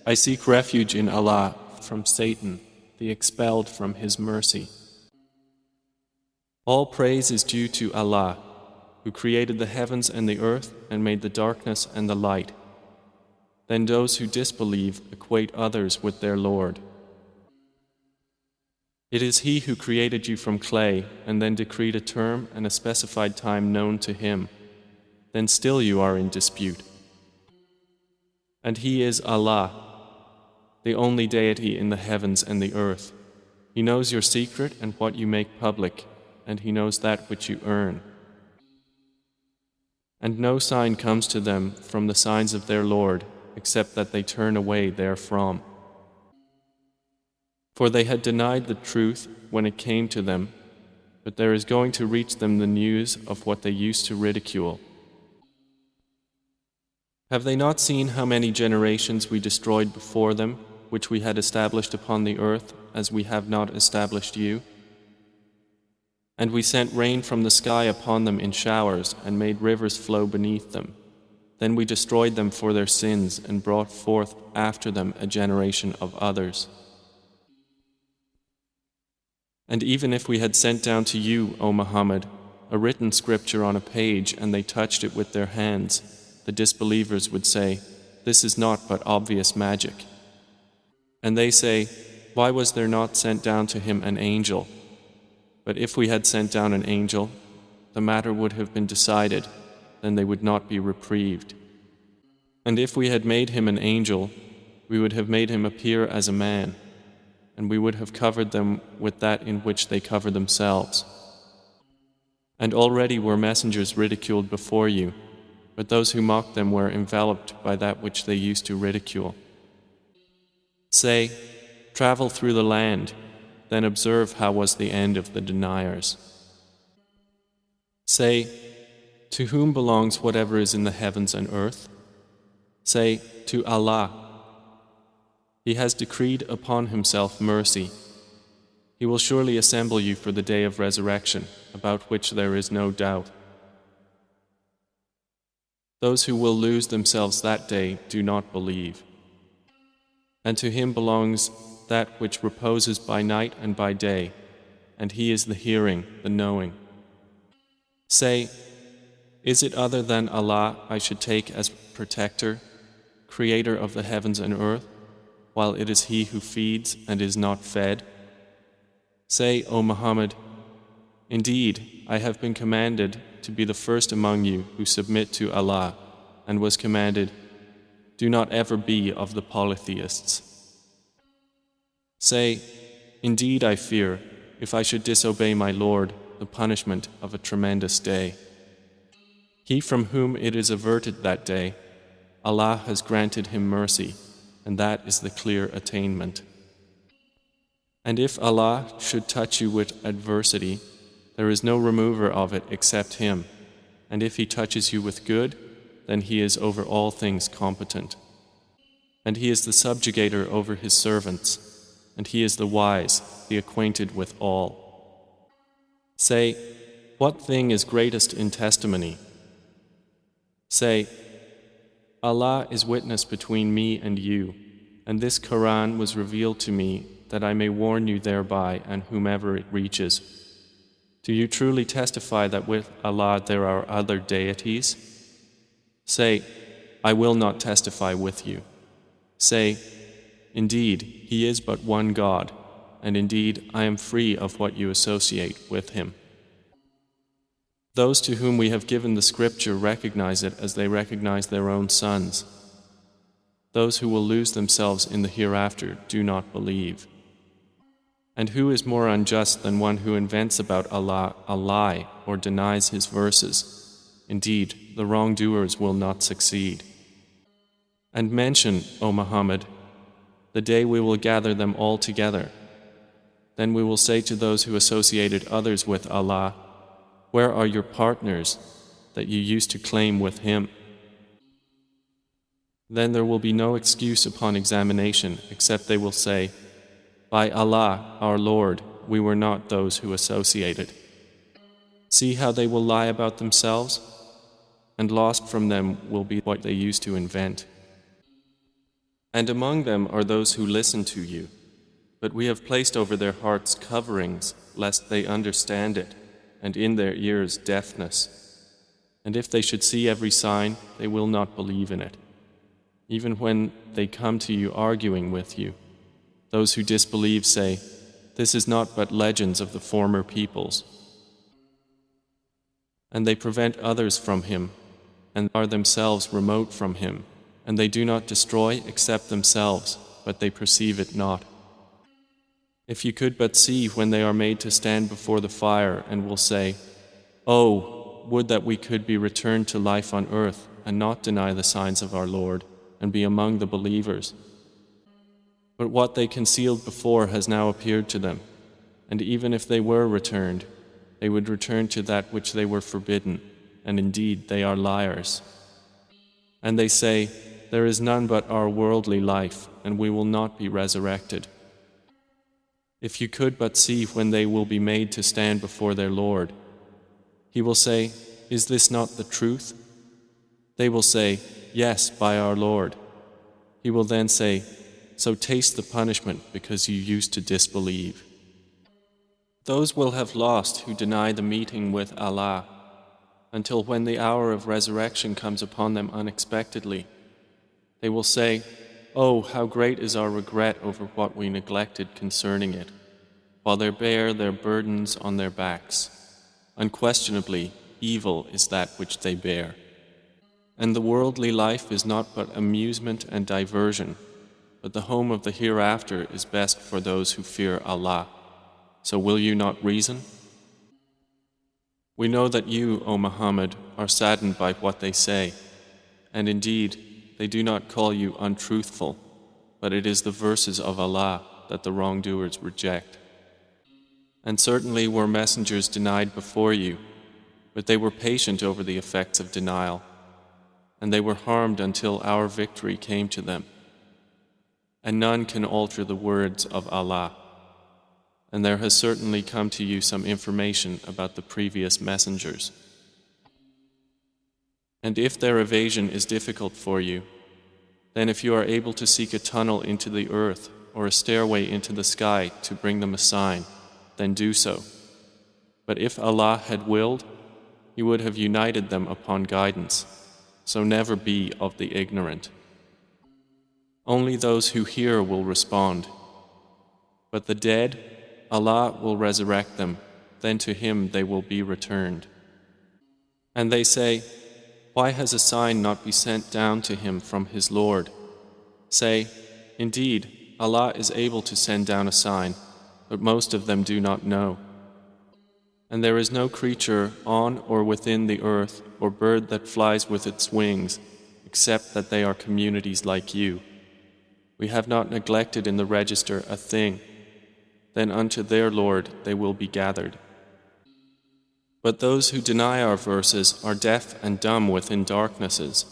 I seek refuge in Allah from Satan, the expelled from His mercy. All praise is due to Allah, who created the heavens and the earth and made the darkness and the light. Then those who disbelieve equate others with their Lord. It is He who created you from clay and then decreed a term and a specified time known to Him. Then still you are in dispute. And He is Allah, the only deity in the heavens and the earth. He knows your secret and what you make public, and He knows that which you earn. And no sign comes to them from the signs of their Lord, except that they turn away therefrom. For they had denied the truth when it came to them, but there is going to reach them the news of what they used to ridicule. Have they not seen how many generations we destroyed before them, which we had established upon the earth, as we have not established you? And we sent rain from the sky upon them in showers, and made rivers flow beneath them. Then we destroyed them for their sins, and brought forth after them a generation of others. And even if we had sent down to you, O Muhammad, a written scripture on a page, and they touched it with their hands, the disbelievers would say, "This is not but obvious magic." And they say, "Why was there not sent down to him an angel?" But if we had sent down an angel, the matter would have been decided, then they would not be reprieved. And if we had made him an angel, we would have made him appear as a man, and we would have covered them with that in which they cover themselves. And already were messengers ridiculed before you, but those who mocked them were enveloped by that which they used to ridicule. Say, travel through the land, then observe how was the end of the deniers. Say, to whom belongs whatever is in the heavens and earth? Say, to Allah. He has decreed upon Himself mercy. He will surely assemble you for the day of resurrection, about which there is no doubt. Those who will lose themselves that day do not believe. And to Him belongs that which reposes by night and by day, and He is the hearing, the knowing. Say, is it other than Allah I should take as protector, creator of the heavens and earth, while it is He who feeds and is not fed? Say, O Muhammad, indeed, I have been commanded to be the first among you who submit to Allah, and was commanded, do not ever be of the polytheists. Say, indeed I fear, if I should disobey my Lord, the punishment of a tremendous day. He from whom it is averted that day, Allah has granted him mercy, and that is the clear attainment. And if Allah should touch you with adversity, there is no remover of it except Him, and if He touches you with good, then He is over all things competent. And He is the subjugator over His servants, and He is the wise, the acquainted with all. Say, what thing is greatest in testimony? Say, Allah is witness between me and you, and this Quran was revealed to me that I may warn you thereby and whomever it reaches. Do you truly testify that with Allah there are other deities? Say, I will not testify with you. Say, indeed, He is but one God, and indeed I am free of what you associate with Him. Those to whom we have given the scripture recognize it as they recognize their own sons. Those who will lose themselves in the hereafter do not believe. And who is more unjust than one who invents about Allah a lie or denies His verses? Indeed, the wrongdoers will not succeed. And mention, O Muhammad, the day we will gather them all together. Then we will say to those who associated others with Allah, where are your partners that you used to claim with Him? Then there will be no excuse upon examination except they will say, by Allah, our Lord, we were not those who associated. See how they will lie about themselves, and lost from them will be what they used to invent. And among them are those who listen to you, but we have placed over their hearts coverings, lest they understand it, and in their ears deafness. And if they should see every sign, they will not believe in it. Even when they come to you arguing with you, those who disbelieve say, "This is not but legends of the former peoples." And they prevent others from him, and are themselves remote from him, and they do not destroy except themselves, but they perceive it not. If you could but see when they are made to stand before the fire and will say, "Oh, would that we could be returned to life on earth and not deny the signs of our Lord and be among the believers." But what they concealed before has now appeared to them, and even if they were returned, they would return to that which they were forbidden, and indeed they are liars. And they say, "There is none but our worldly life, and we will not be resurrected." If you could but see when they will be made to stand before their Lord, He will say, "Is this not the truth?" They will say, "Yes, by our Lord." He will then say, "So taste the punishment because you used to disbelieve." Those will have lost who deny the meeting with Allah, until when the hour of resurrection comes upon them unexpectedly. They will say, "Oh, how great is our regret over what we neglected concerning it," while they bear their burdens on their backs. Unquestionably, evil is that which they bear. And the worldly life is not but amusement and diversion, but the home of the hereafter is best for those who fear Allah. So will you not reason? We know that you, O Muhammad, are saddened by what they say, and indeed, they do not call you untruthful, but it is the verses of Allah that the wrongdoers reject. And certainly were messengers denied before you, but they were patient over the effects of denial, and they were harmed until our victory came to them. And none can alter the words of Allah. And there has certainly come to you some information about the previous messengers. And if their evasion is difficult for you, then if you are able to seek a tunnel into the earth or a stairway into the sky to bring them a sign, then do so. But if Allah had willed, He would have united them upon guidance, so never be of the ignorant. Only those who hear will respond. But the dead, Allah will resurrect them, then to Him they will be returned. And they say, "Why has a sign not been sent down to him from his Lord?" Say, "Indeed, Allah is able to send down a sign, but most of them do not know. And there is no creature on or within the earth or bird that flies with its wings, except that they are communities like you. We have not neglected in the register a thing. Then unto their Lord they will be gathered." But those who deny our verses are deaf and dumb within darknesses.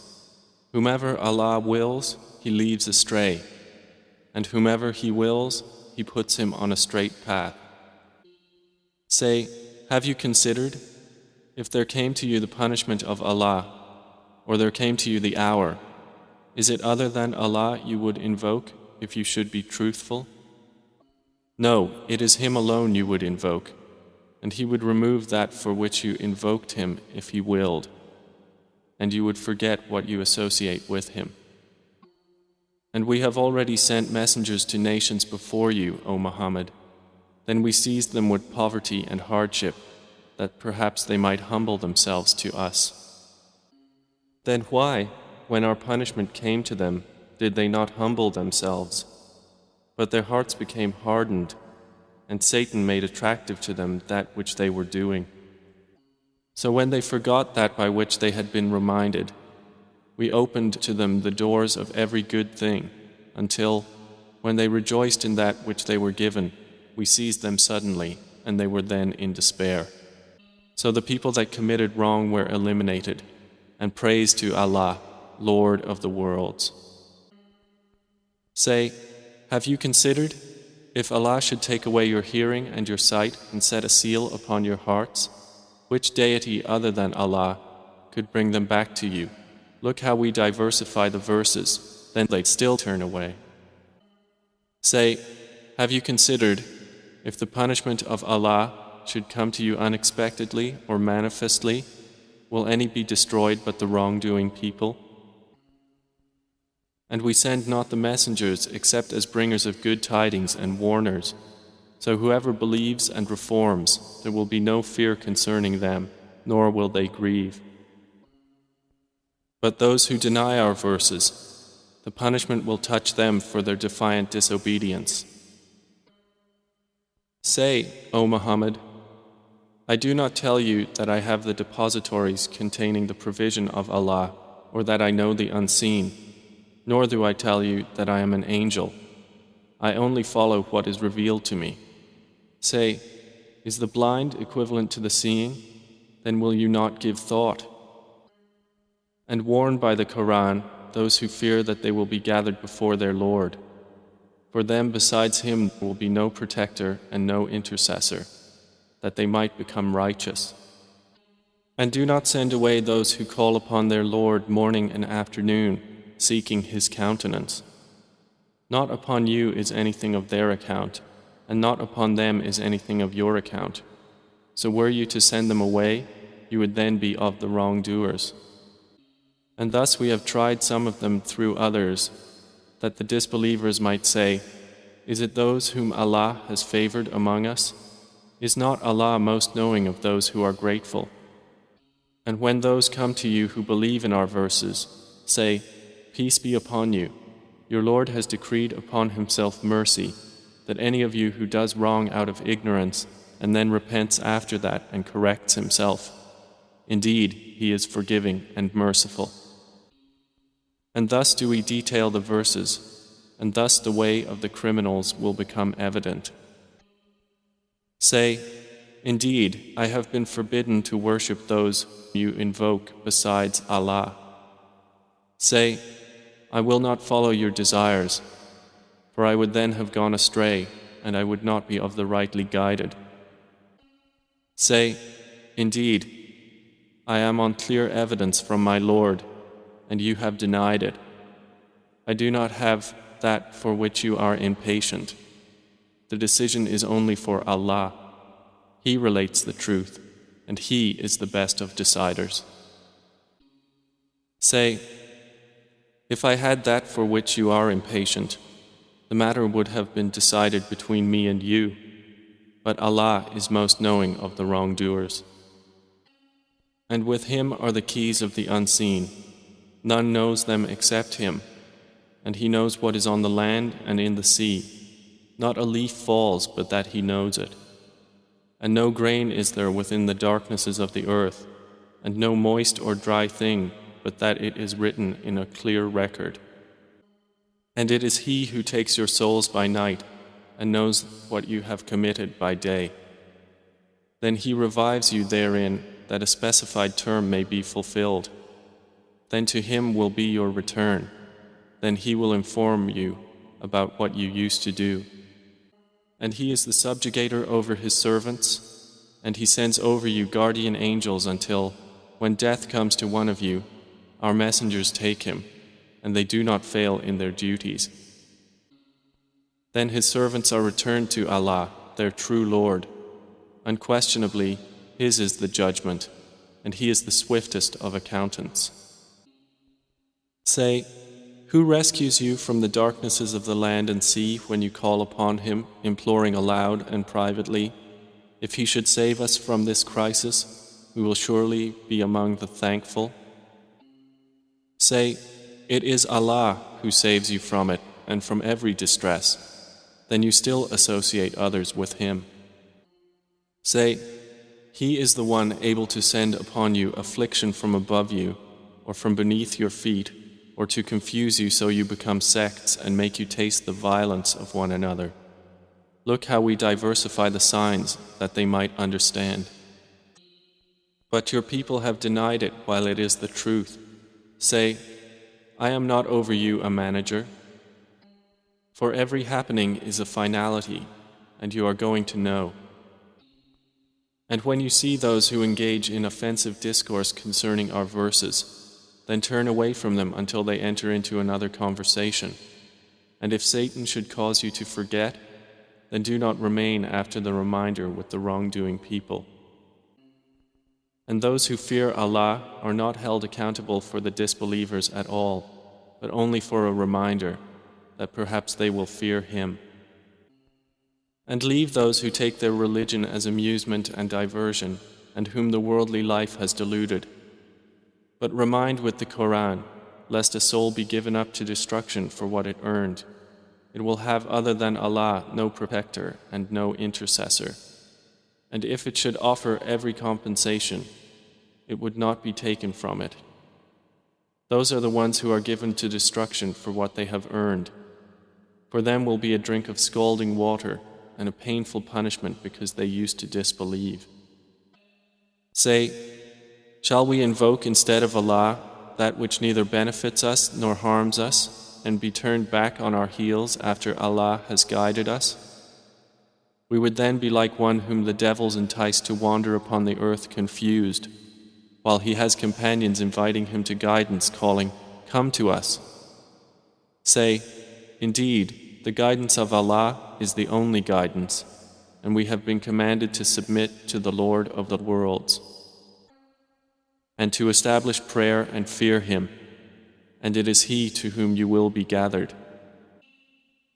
Whomever Allah wills, He leaves astray, and whomever He wills, He puts him on a straight path. Say, have you considered, if there came to you the punishment of Allah, or there came to you the hour, is it other than Allah you would invoke if you should be truthful? No, it is Him alone you would invoke, and He would remove that for which you invoked Him if He willed, and you would forget what you associate with Him. And we have already sent messengers to nations before you, O Muhammad. Then we seized them with poverty and hardship, that perhaps they might humble themselves to us. Then why, when our punishment came to them, did they not humble themselves? But their hearts became hardened, and Satan made attractive to them that which they were doing. So when they forgot that by which they had been reminded, we opened to them the doors of every good thing, until, when they rejoiced in that which they were given, we seized them suddenly, and they were then in despair. So the people that committed wrong were eliminated, and praise to Allah, Lord of the worlds. Say, have you considered, if Allah should take away your hearing and your sight and set a seal upon your hearts, which deity other than Allah could bring them back to you? Look how we diversify the verses, then they still turn away. Say, have you considered, if the punishment of Allah should come to you unexpectedly or manifestly, will any be destroyed but the wrongdoing people? And we send not the messengers except as bringers of good tidings and warners. So whoever believes and reforms, there will be no fear concerning them, nor will they grieve. But those who deny our verses, the punishment will touch them for their defiant disobedience. Say, O Muhammad, I do not tell you that I have the depositories containing the provision of Allah, or that I know the unseen, nor do I tell you that I am an angel. I only follow what is revealed to me. Say, is the blind equivalent to the seeing? Then will you not give thought? And warn by the Quran those who fear that they will be gathered before their Lord. For them besides Him there will be no protector and no intercessor, that they might become righteous. And do not send away those who call upon their Lord morning and afternoon, seeking His countenance. Not upon you is anything of their account, and not upon them is anything of your account. So were you to send them away, you would then be of the wrongdoers. And thus we have tried some of them through others, that the disbelievers might say, is it those whom Allah has favored among us? Is not Allah most knowing of those who are grateful? And when those come to you who believe in our verses, say, peace be upon you. Your Lord has decreed upon Himself mercy, that any of you who does wrong out of ignorance and then repents after that and corrects himself, indeed, He is forgiving and merciful. And thus do we detail the verses, and thus the way of the criminals will become evident. Say, indeed, I have been forbidden to worship those you invoke besides Allah. Say, I will not follow your desires, for I would then have gone astray, and I would not be of the rightly guided. Say, indeed, I am on clear evidence from my Lord, and you have denied it. I do not have that for which you are impatient. The decision is only for Allah. He relates the truth, and He is the best of deciders. Say, if I had that for which you are impatient, the matter would have been decided between me and you, but Allah is most knowing of the wrongdoers. And with Him are the keys of the unseen. None knows them except Him, and He knows what is on the land and in the sea. Not a leaf falls but that He knows it. And no grain is there within the darknesses of the earth, and no moist or dry thing but that it is written in a clear record. And it is He who takes your souls by night and knows what you have committed by day. Then He revives you therein that a specified term may be fulfilled. Then to Him will be your return. Then He will inform you about what you used to do. And He is the subjugator over His servants, and He sends over you guardian angels until, when death comes to one of you, our messengers take him, and they do not fail in their duties. Then His servants are returned to Allah, their true Lord. Unquestionably, His is the judgment, and He is the swiftest of accountants. Say, who rescues you from the darknesses of the land and sea when you call upon Him, imploring aloud and privately, if He should save us from this crisis, we will surely be among the thankful? Say, it is Allah who saves you from it and from every distress. Then you still associate others with Him. Say, He is the one able to send upon you affliction from above you or from beneath your feet, or to confuse you so you become sects and make you taste the violence of one another. Look how we diversify the signs that they might understand. But your people have denied it while it is the truth. Say, I am not over you a manager. For every happening is a finality, and you are going to know. And when you see those who engage in offensive discourse concerning our verses, then turn away from them until they enter into another conversation. And if Satan should cause you to forget, then do not remain after the reminder with the wrongdoing people. And those who fear Allah are not held accountable for the disbelievers at all, but only for a reminder that perhaps they will fear Him. And leave those who take their religion as amusement and diversion, and whom the worldly life has deluded. But remind with the Quran, lest a soul be given up to destruction for what it earned. It will have other than Allah no protector and no intercessor. And if it should offer every compensation, it would not be taken from it. Those are the ones who are given to destruction for what they have earned. For them will be a drink of scalding water and a painful punishment because they used to disbelieve. Say, shall we invoke instead of Allah that which neither benefits us nor harms us, and be turned back on our heels after Allah has guided us? We would then be like one whom the devils entice to wander upon the earth confused, while he has companions inviting him to guidance, calling, "Come to us." Say, indeed, the guidance of Allah is the only guidance, and we have been commanded to submit to the Lord of the worlds, and to establish prayer and fear Him, and it is He to whom you will be gathered.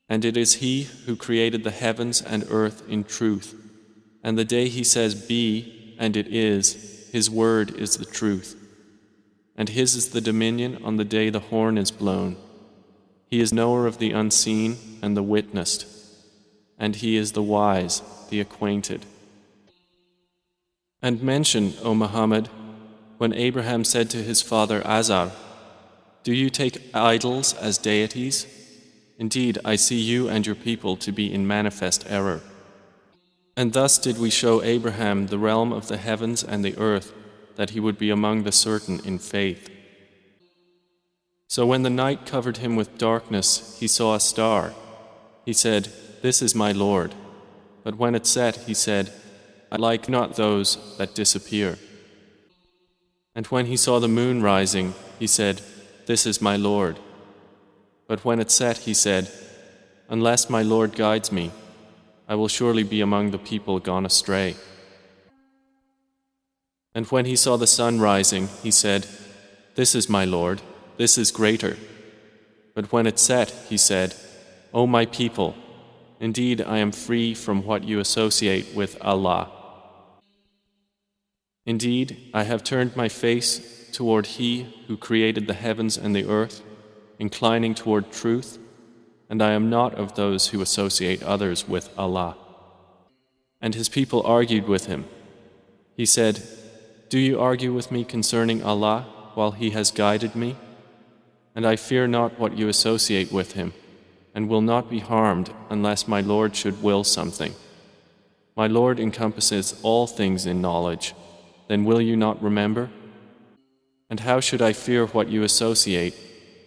And it is He who created the heavens and earth in truth, and the day He says be, and it is, His word is the truth. And His is the dominion on the day the horn is blown. He is knower of the unseen and the witnessed, and He is the wise, the acquainted. And mention, O Muhammad, when Abraham said to his father Azar, "Do you take idols as deities? Indeed, I see you and your people to be in manifest error." And thus did we show Abraham the realm of the heavens and the earth, that he would be among the certain in faith. So when the night covered him with darkness, he saw a star. He said, "This is my Lord." But when it set, he said, "I like not those that disappear." And when he saw the moon rising, he said, "This is my Lord." But when it set, he said, "Unless my Lord guides me, I will surely be among the people gone astray." And when he saw the sun rising, he said, "This is my Lord, this is greater." But when it set, he said, "O my people, indeed I am free from what you associate with Allah. Indeed, I have turned my face toward He who created the heavens and the earth, inclining toward truth, and I am not of those who associate others with Allah." And his people argued with him. He said, "Do you argue with me concerning Allah while He has guided me? And I fear not what you associate with Him, and will not be harmed unless my Lord should will something. My Lord encompasses all things in knowledge. Then will you not remember? And how should I fear what you associate,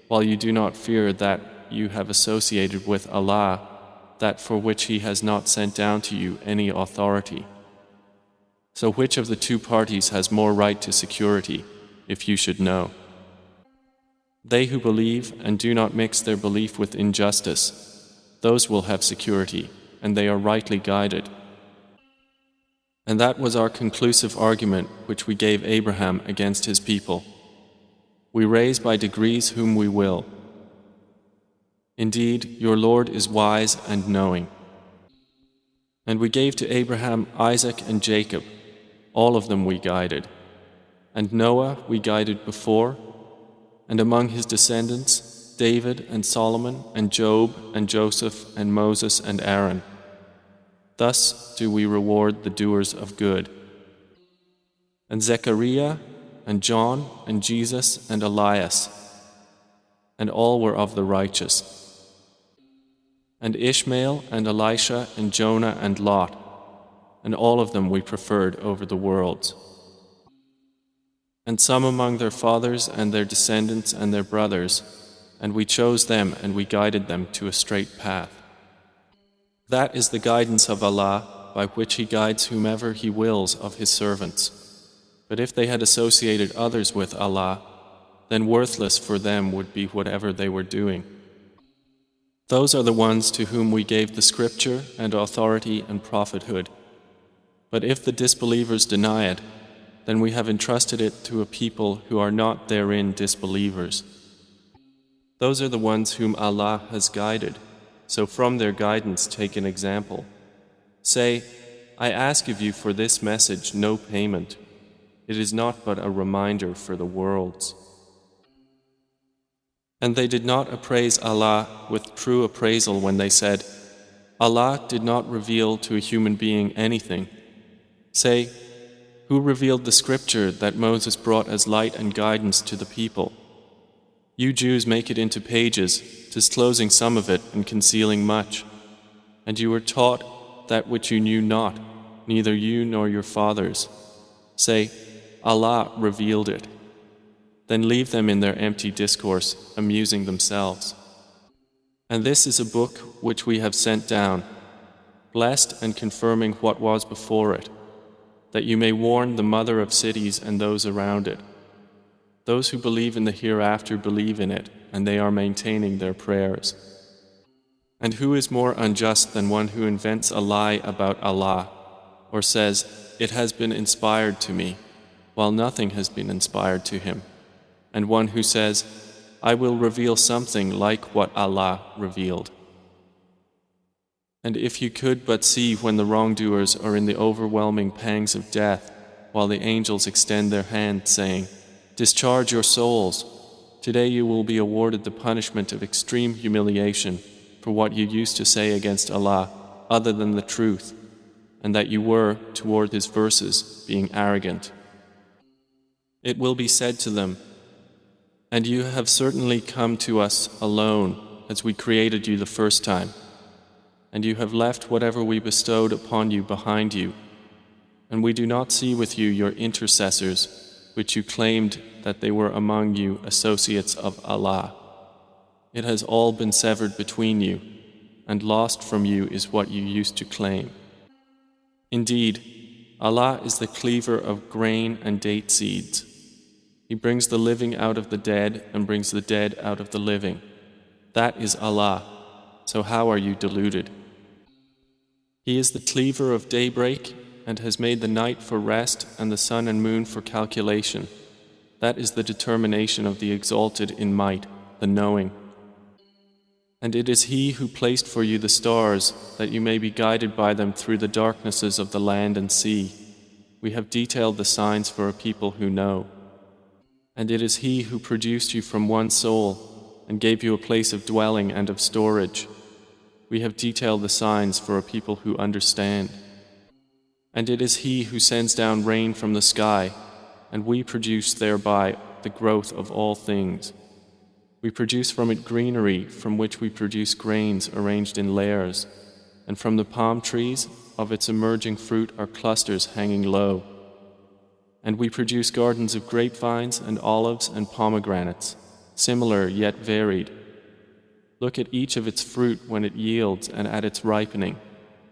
while you do not fear that you have associated with Allah, that for which He has not sent down to you any authority? So which of the two parties has more right to security, if you should know? They who believe and do not mix their belief with injustice, those will have security, and they are rightly guided. And that was our conclusive argument which we gave Abraham against his people. We raise by degrees whom we will. Indeed, your Lord is wise and knowing. And we gave to Abraham Isaac and Jacob, all of them we guided. And Noah we guided before, and among his descendants, David and Solomon and Job and Joseph and Moses and Aaron. Thus do we reward the doers of good. And Zechariah and John and Jesus and Elias, and all were of the righteous. And Ishmael and Elisha and Jonah and Lot, and all of them we preferred over the worlds. And some among their fathers and their descendants and their brothers, and we chose them and we guided them to a straight path. That is the guidance of Allah, by which He guides whomever He wills of His servants. But if they had associated others with Allah, then worthless for them would be whatever they were doing. Those are the ones to whom we gave the scripture and authority and prophethood. But if the disbelievers deny it, then we have entrusted it to a people who are not therein disbelievers. Those are the ones whom Allah has guided, so from their guidance take an example. Say, I ask of you for this message no payment. It is not but a reminder for the worlds. And they did not appraise Allah with true appraisal when they said, Allah did not reveal to a human being anything. Say, who revealed the scripture that Moses brought as light and guidance to the people? You Jews make it into pages, disclosing some of it and concealing much. And you were taught that which you knew not, neither you nor your fathers. Say, Allah revealed it. Then leave them in their empty discourse, amusing themselves. And this is a book which we have sent down, blessed and confirming what was before it, that you may warn the mother of cities and those around it. Those who believe in the hereafter believe in it, and they are maintaining their prayers. And who is more unjust than one who invents a lie about Allah, or says, it has been inspired to me, while nothing has been inspired to him, and one who says, I will reveal something like what Allah revealed. And if you could but see when the wrongdoers are in the overwhelming pangs of death, while the angels extend their hand, saying, discharge your souls. Today you will be awarded the punishment of extreme humiliation for what you used to say against Allah other than the truth, and that you were, toward His verses, being arrogant. It will be said to them, and you have certainly come to us alone as we created you the first time, and you have left whatever we bestowed upon you behind you, and we do not see with you your intercessors, which you claimed that they were among you associates of Allah. It has all been severed between you, and lost from you is what you used to claim. Indeed, Allah is the cleaver of grain and date seeds. He brings the living out of the dead and brings the dead out of the living. That is Allah. So how are you deluded? He is the cleaver of daybreak and has made the night for rest and the sun and moon for calculation. That is the determination of the exalted in might, the knowing. And it is He who placed for you the stars, that you may be guided by them through the darknesses of the land and sea. We have detailed the signs for a people who know. And it is He who produced you from one soul, and gave you a place of dwelling and of storage. We have detailed the signs for a people who understand. And it is He who sends down rain from the sky, and we produce thereby the growth of all things. We produce from it greenery, from which we produce grains arranged in layers, and from the palm trees of its emerging fruit are clusters hanging low. And we produce gardens of grapevines and olives and pomegranates, similar yet varied. Look at each of its fruit when it yields and at its ripening.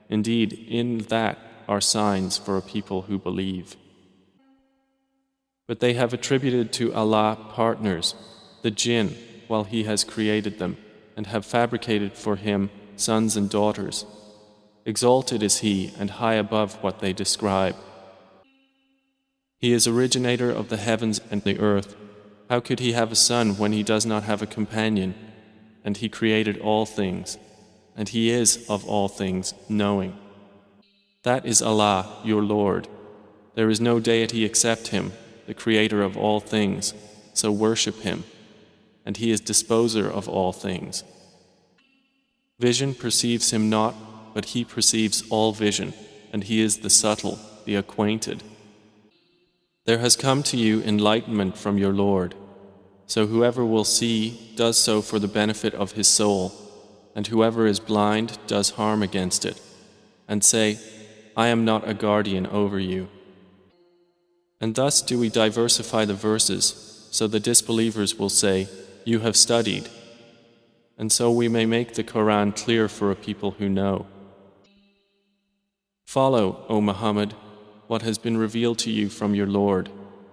Indeed, in that are signs for a people who believe. But they have attributed to Allah partners, the jinn, while He has created them, and have fabricated for Him sons and daughters. Exalted is He and high above what they describe. He is originator of the heavens and the earth. How could He have a son when He does not have a companion? And He created all things, and He is of all things knowing. That is Allah, your Lord. There is no deity except Him, the Creator of all things, so worship Him, and He is disposer of all things. Vision perceives Him not, but He perceives all vision, and He is the subtle, the acquainted. There has come to you enlightenment from your Lord, so whoever will see does so for the benefit of his soul, and whoever is blind does harm against it, and say, I am not a guardian over you. And thus do we diversify the verses, so the disbelievers will say, you have studied, and so we may make the Quran clear for a people who know. Follow, O Muhammad, what has been revealed to you from your Lord.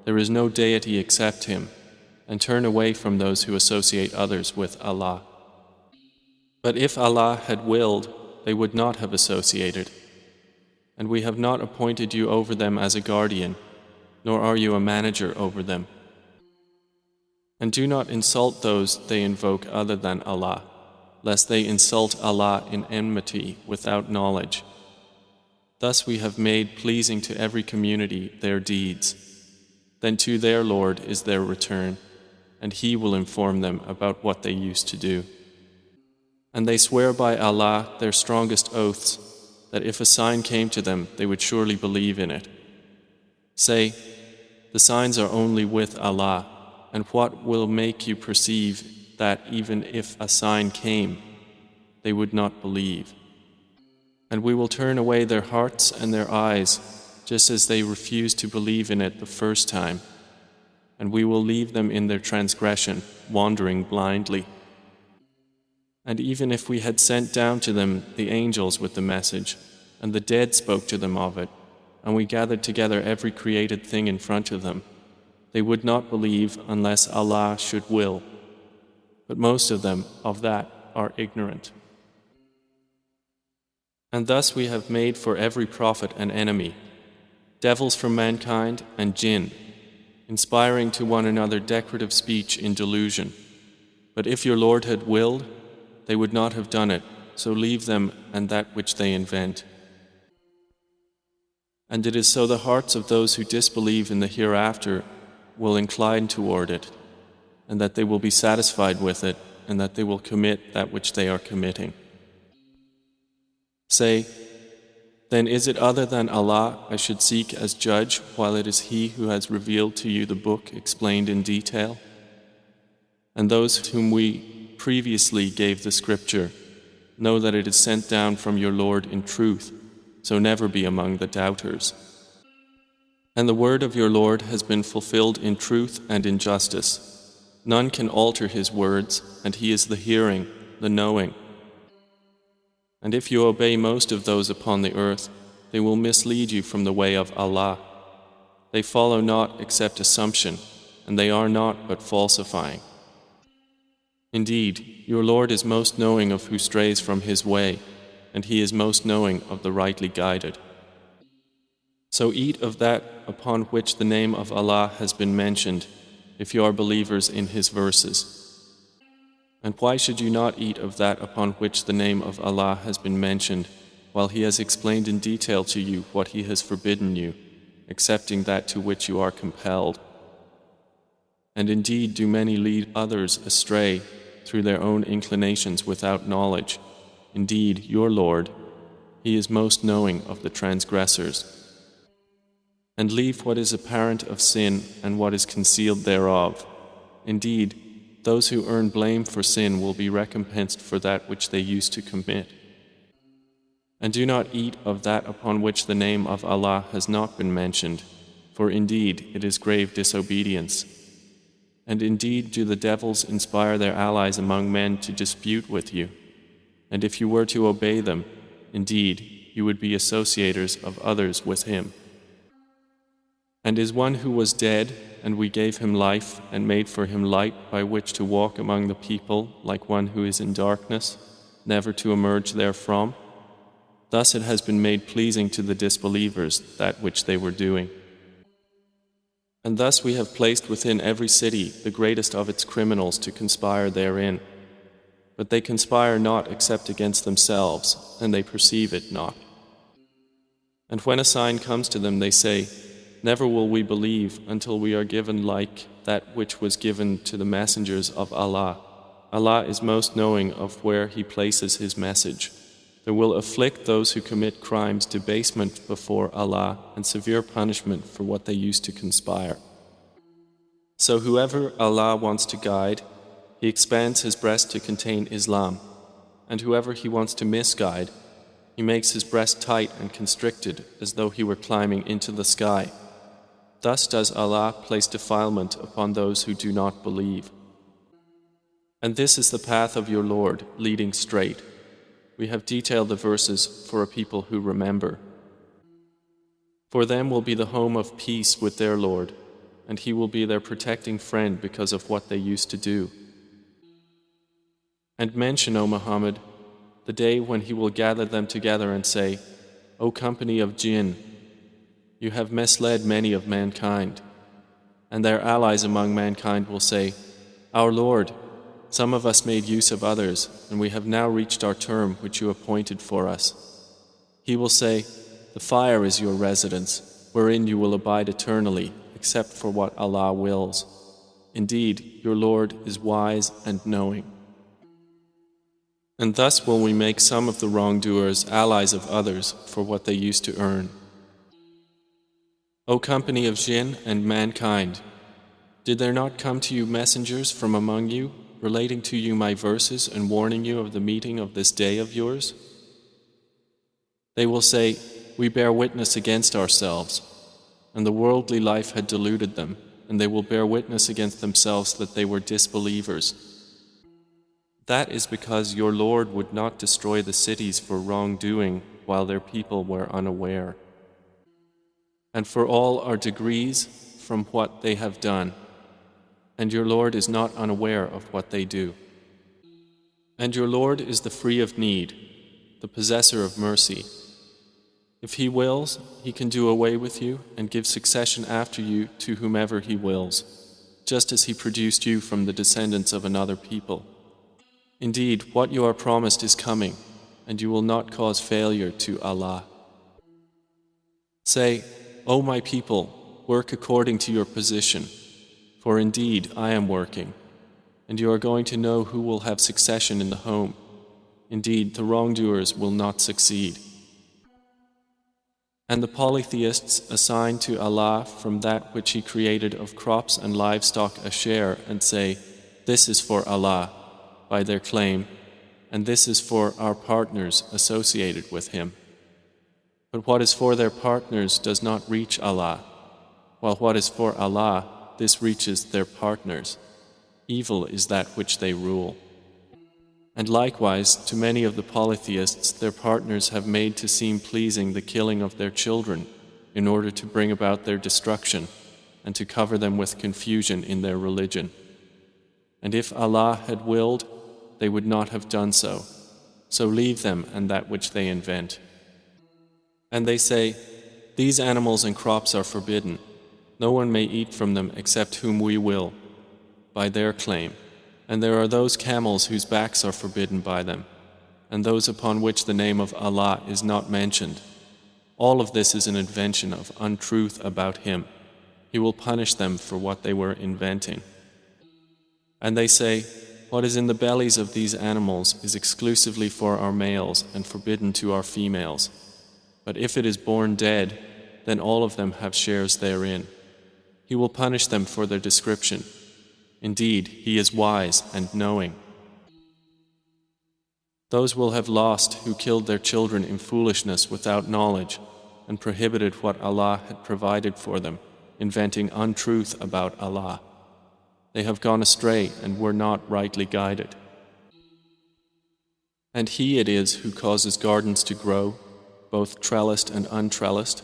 There is no deity except Him. and turn away from those who associate others with Allah. But if Allah had willed, they would not have associated. And we have not appointed you over them as a guardian, nor are you a manager over them. And do not insult those they invoke other than Allah, lest they insult Allah in enmity without knowledge. Thus we have made pleasing to every community their deeds. Then to their Lord is their return, and He will inform them about what they used to do. And they swear by Allah their strongest oaths, that if a sign came to them, they would surely believe in it. Say, the signs are only with Allah, and what will make you perceive that even if a sign came, they would not believe? And we will turn away their hearts and their eyes, just as they refused to believe in it the first time, and we will leave them in their transgression, wandering blindly. And even if we had sent down to them the angels with the message, and the dead spoke to them of it, and we gathered together every created thing in front of them, they would not believe unless Allah should will. But most of them of that are ignorant. And thus we have made for every prophet an enemy, devils from mankind and jinn, inspiring to one another decorative speech in delusion. But if your Lord had willed, they would not have done it, so leave them and that which they invent. And it is so the hearts of those who disbelieve in the hereafter will incline toward it, and that they will be satisfied with it, and that they will commit that which they are committing. Say, then is it other than Allah I should seek as judge, while it is He who has revealed to you the book explained in detail? And those whom we previously gave the scripture, know that it is sent down from your Lord in truth, so never be among the doubters. And the word of your Lord has been fulfilled in truth and in justice. None can alter His words, and He is the hearing, the knowing. And if you obey most of those upon the earth, they will mislead you from the way of Allah. They follow not except assumption, and they are not but falsifying. Indeed, your Lord is most knowing of who strays from His way, and He is most knowing of the rightly guided. So eat of that upon which the name of Allah has been mentioned, if you are believers in His verses. And why should you not eat of that upon which the name of Allah has been mentioned, while He has explained in detail to you what He has forbidden you, excepting that to which you are compelled? And indeed do many lead others astray through their own inclinations without knowledge. Indeed, your Lord, He is most knowing of the transgressors. And leave what is apparent of sin and what is concealed thereof. Indeed, those who earn blame for sin will be recompensed for that which they used to commit. And do not eat of that upon which the name of Allah has not been mentioned, for indeed it is grave disobedience. And indeed do the devils inspire their allies among men to dispute with you. And if you were to obey them, indeed you would be associators of others with him. And is one who was dead, and we gave him life and made for him light by which to walk among the people like one who is in darkness, never to emerge therefrom? Thus it has been made pleasing to the disbelievers that which they were doing. And thus we have placed within every city the greatest of its criminals to conspire therein. But they conspire not except against themselves, and they perceive it not. And when a sign comes to them, they say, never will we believe until we are given like that which was given to the messengers of Allah. Allah is most knowing of where He places His message. There will afflict those who commit crimes debasement before Allah and severe punishment for what they used to conspire. So whoever Allah wants to guide, He expands his breast to contain Islam, and whoever He wants to misguide, He makes his breast tight and constricted as though he were climbing into the sky. Thus does Allah place defilement upon those who do not believe. And this is the path of your Lord, leading straight. We have detailed the verses for a people who remember. For them will be the home of peace with their Lord, and He will be their protecting friend because of what they used to do. And mention, O Muhammad, the day when He will gather them together and say, O company of jinn, you have misled many of mankind. And their allies among mankind will say, Our Lord, some of us made use of others, and we have now reached our term which you appointed for us. He will say, The fire is your residence, wherein you will abide eternally, except for what Allah wills. Indeed, your Lord is wise and knowing. And thus will we make some of the wrongdoers allies of others for what they used to earn. O company of jinn and mankind, did there not come to you messengers from among you, relating to you my verses and warning you of the meeting of this day of yours? They will say, We bear witness against ourselves, and the worldly life had deluded them, and they will bear witness against themselves that they were disbelievers. That is because your Lord would not destroy the cities for wrongdoing while their people were unaware. And for all are degrees from what they have done, and your Lord is not unaware of what they do. And your Lord is the free of need, the possessor of mercy. If He wills, He can do away with you and give succession after you to whomever He wills, just as He produced you from the descendants of another people. Indeed, what you are promised is coming, and you will not cause failure to Allah. Say, O my people, work according to your position, for indeed I am working, and you are going to know who will have succession in the home. Indeed, the wrongdoers will not succeed. And the polytheists assign to Allah from that which He created of crops and livestock a share and say, This is for Allah, by their claim, and this is for our partners associated with Him. But what is for their partners does not reach Allah, while what is for Allah, this reaches their partners. Evil is that which they rule. And likewise, to many of the polytheists, their partners have made to seem pleasing the killing of their children in order to bring about their destruction and to cover them with confusion in their religion. And if Allah had willed, they would not have done so. So leave them and that which they invent. And they say, These animals and crops are forbidden. No one may eat from them except whom we will, by their claim. And there are those camels whose backs are forbidden by them, and those upon which the name of Allah is not mentioned. All of this is an invention of untruth about Him. He will punish them for what they were inventing. And they say, What is in the bellies of these animals is exclusively for our males and forbidden to our females. But if it is born dead, then all of them have shares therein. He will punish them for their description. Indeed, He is wise and knowing. Those will have lost who killed their children in foolishness without knowledge and prohibited what Allah had provided for them, inventing untruth about Allah. They have gone astray and were not rightly guided. And He it is who causes gardens to grow, both trellised and untrellised,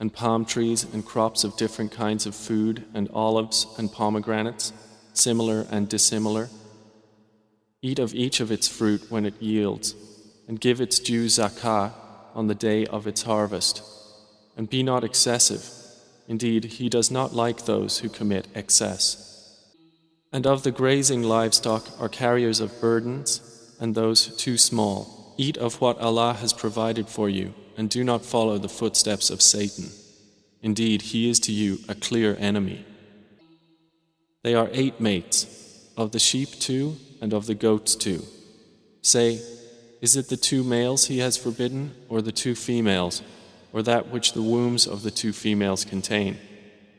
and palm trees and crops of different kinds of food, and olives and pomegranates, similar and dissimilar. Eat of each of its fruit when it yields, and give its due zakah on the day of its harvest. And be not excessive. Indeed, He does not like those who commit excess. And of the grazing livestock are carriers of burdens, and those too small. Eat of what Allah has provided for you, and do not follow the footsteps of Satan. Indeed, he is to you a clear enemy. They are 8 mates, of the sheep 2, and of the goats 2. Say, is it the 2 males He has forbidden, or the 2 females, or that which the wombs of the 2 females contain?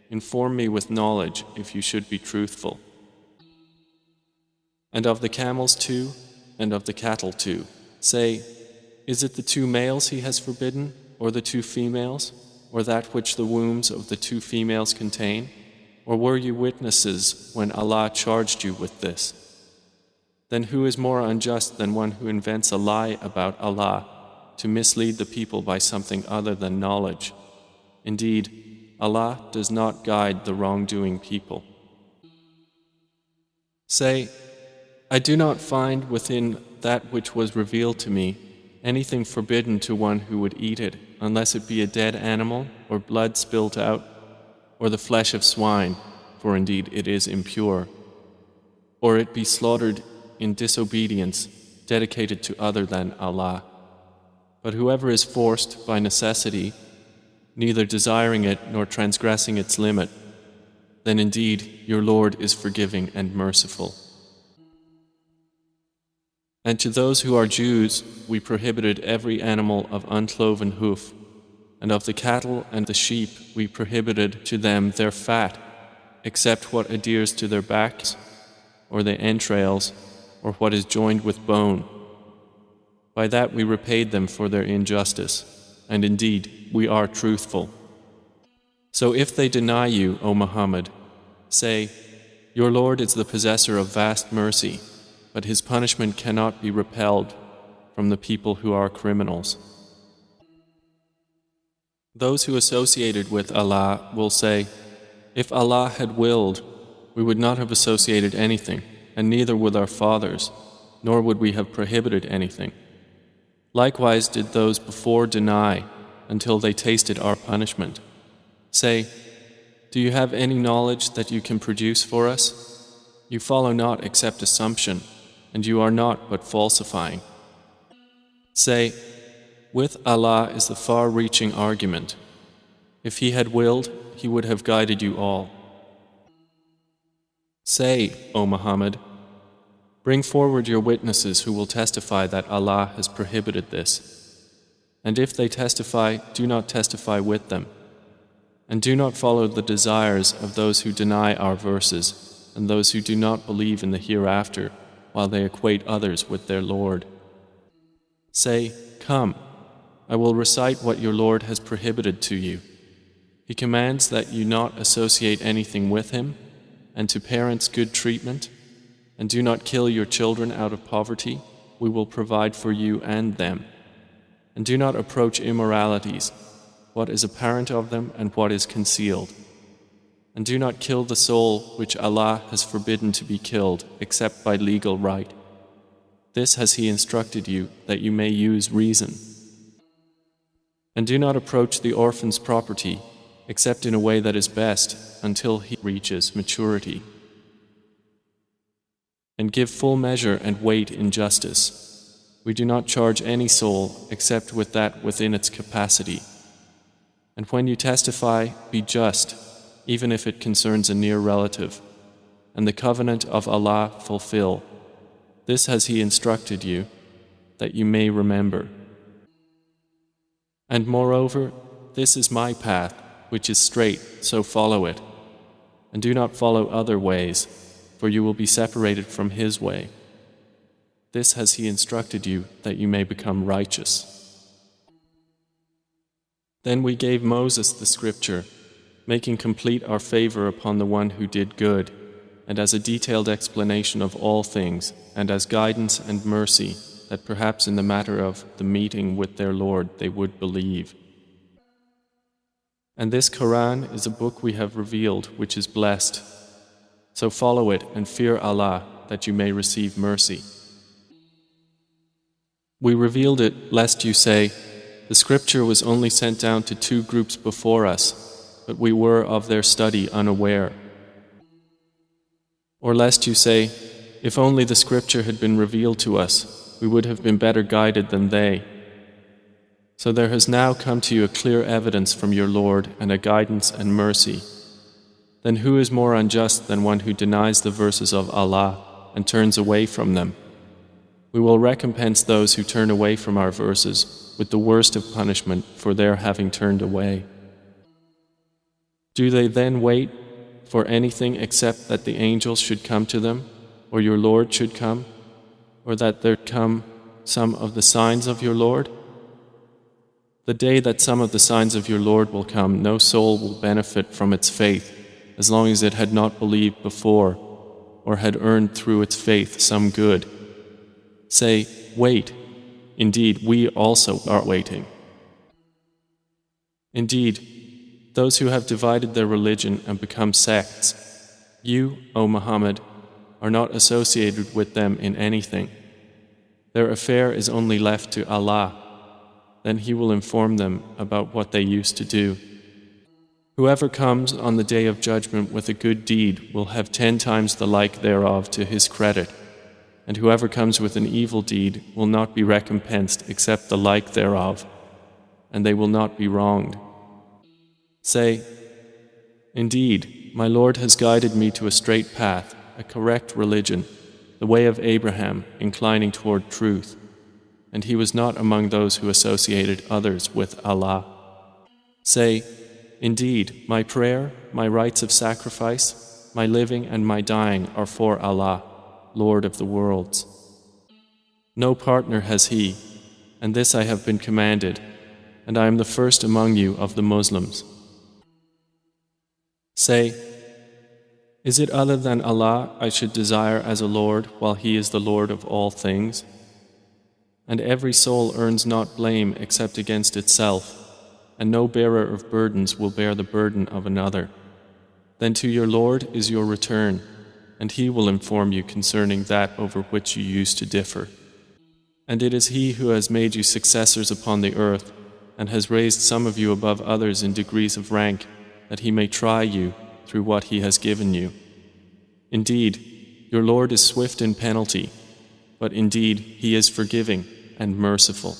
Inform me with knowledge if you should be truthful. And of the camels 2, and of the cattle 2. Say, is it the 2 males He has forbidden, or the 2 females, or that which the wombs of the 2 females contain? Or were you witnesses when Allah charged you with this? Then who is more unjust than one who invents a lie about Allah to mislead the people by something other than knowledge? Indeed, Allah does not guide the wrongdoing people. Say, I do not find within that which was revealed to me anything forbidden to one who would eat it, unless it be a dead animal, or blood spilt out, or the flesh of swine, for indeed it is impure, or it be slaughtered in disobedience, dedicated to other than Allah. But whoever is forced by necessity, neither desiring it nor transgressing its limit, then indeed your Lord is forgiving and merciful. And to those who are Jews, we prohibited every animal of uncloven hoof, and of the cattle and the sheep we prohibited to them their fat, except what adheres to their backs, or the entrails, or what is joined with bone. By that we repaid them for their injustice, and indeed we are truthful. So if they deny you, O Muhammad, say, Your Lord is the possessor of vast mercy, but His punishment cannot be repelled from the people who are criminals. Those who associated with Allah will say, If Allah had willed, we would not have associated anything, and neither would our fathers, nor would we have prohibited anything. Likewise did those before deny until they tasted our punishment. Say, Do you have any knowledge that you can produce for us? You follow not except assumption, and you are not but falsifying. Say, With Allah is the far-reaching argument. If He had willed, He would have guided you all. Say, O Muhammad, bring forward your witnesses who will testify that Allah has prohibited this. And if they testify, do not testify with them. And do not follow the desires of those who deny our verses and those who do not believe in the hereafter, while they equate others with their Lord. Say, Come, I will recite what your Lord has prohibited to you. He commands that you not associate anything with Him, and to parents good treatment, and do not kill your children out of poverty. We will provide for you and them. And do not approach immoralities, what is apparent of them and what is concealed. And do not kill the soul which Allah has forbidden to be killed except by legal right. This has He instructed you that you may use reason. And do not approach the orphan's property except in a way that is best until he reaches maturity. And give full measure and weight in justice. We do not charge any soul except with that within its capacity. And when you testify, be just, even if it concerns a near relative, and the covenant of Allah fulfill. This has He instructed you, that you may remember. And moreover, this is my path, which is straight, so follow it. And do not follow other ways, for you will be separated from His way. This has He instructed you, that you may become righteous. Then we gave Moses the scripture, making complete our favor upon the one who did good, and as a detailed explanation of all things, and as guidance and mercy, that perhaps in the matter of the meeting with their Lord they would believe. And this Quran is a book we have revealed which is blessed. So follow it and fear Allah that you may receive mercy. We revealed it lest you say, The scripture was only sent down to 2 groups before us, but we were of their study unaware. Or lest you say, If only the scripture had been revealed to us, we would have been better guided than they. So there has now come to you a clear evidence from your Lord and a guidance and mercy. Then who is more unjust than one who denies the verses of Allah and turns away from them? We will recompense those who turn away from our verses with the worst of punishment for their having turned away. Do they then wait for anything except that the angels should come to them, or your Lord should come, or that there come some of the signs of your Lord? The day that some of the signs of your Lord will come, no soul will benefit from its faith as long as it had not believed before or had earned through its faith some good. Say, Wait, indeed we also are waiting. Indeed, those who have divided their religion and become sects, you, O Muhammad, are not associated with them in anything. Their affair is only left to Allah. Then He will inform them about what they used to do. Whoever comes on the day of judgment with a good deed will have 10 times the like thereof to his credit, and whoever comes with an evil deed will not be recompensed except the like thereof, and they will not be wronged. Say, indeed, my Lord has guided me to a straight path, a correct religion, the way of Abraham, inclining toward truth, and he was not among those who associated others with Allah. Say, indeed, my prayer, my rites of sacrifice, my living and my dying are for Allah, Lord of the worlds. No partner has He, and this I have been commanded, and I am the first among you of the Muslims. Say, is it other than Allah I should desire as a Lord while He is the Lord of all things? And every soul earns not blame except against itself, and no bearer of burdens will bear the burden of another. Then to your Lord is your return, and He will inform you concerning that over which you used to differ. And it is He who has made you successors upon the earth, and has raised some of you above others in degrees of rank, that He may try you through what He has given you. Indeed, your Lord is swift in penalty, but indeed He is forgiving and merciful.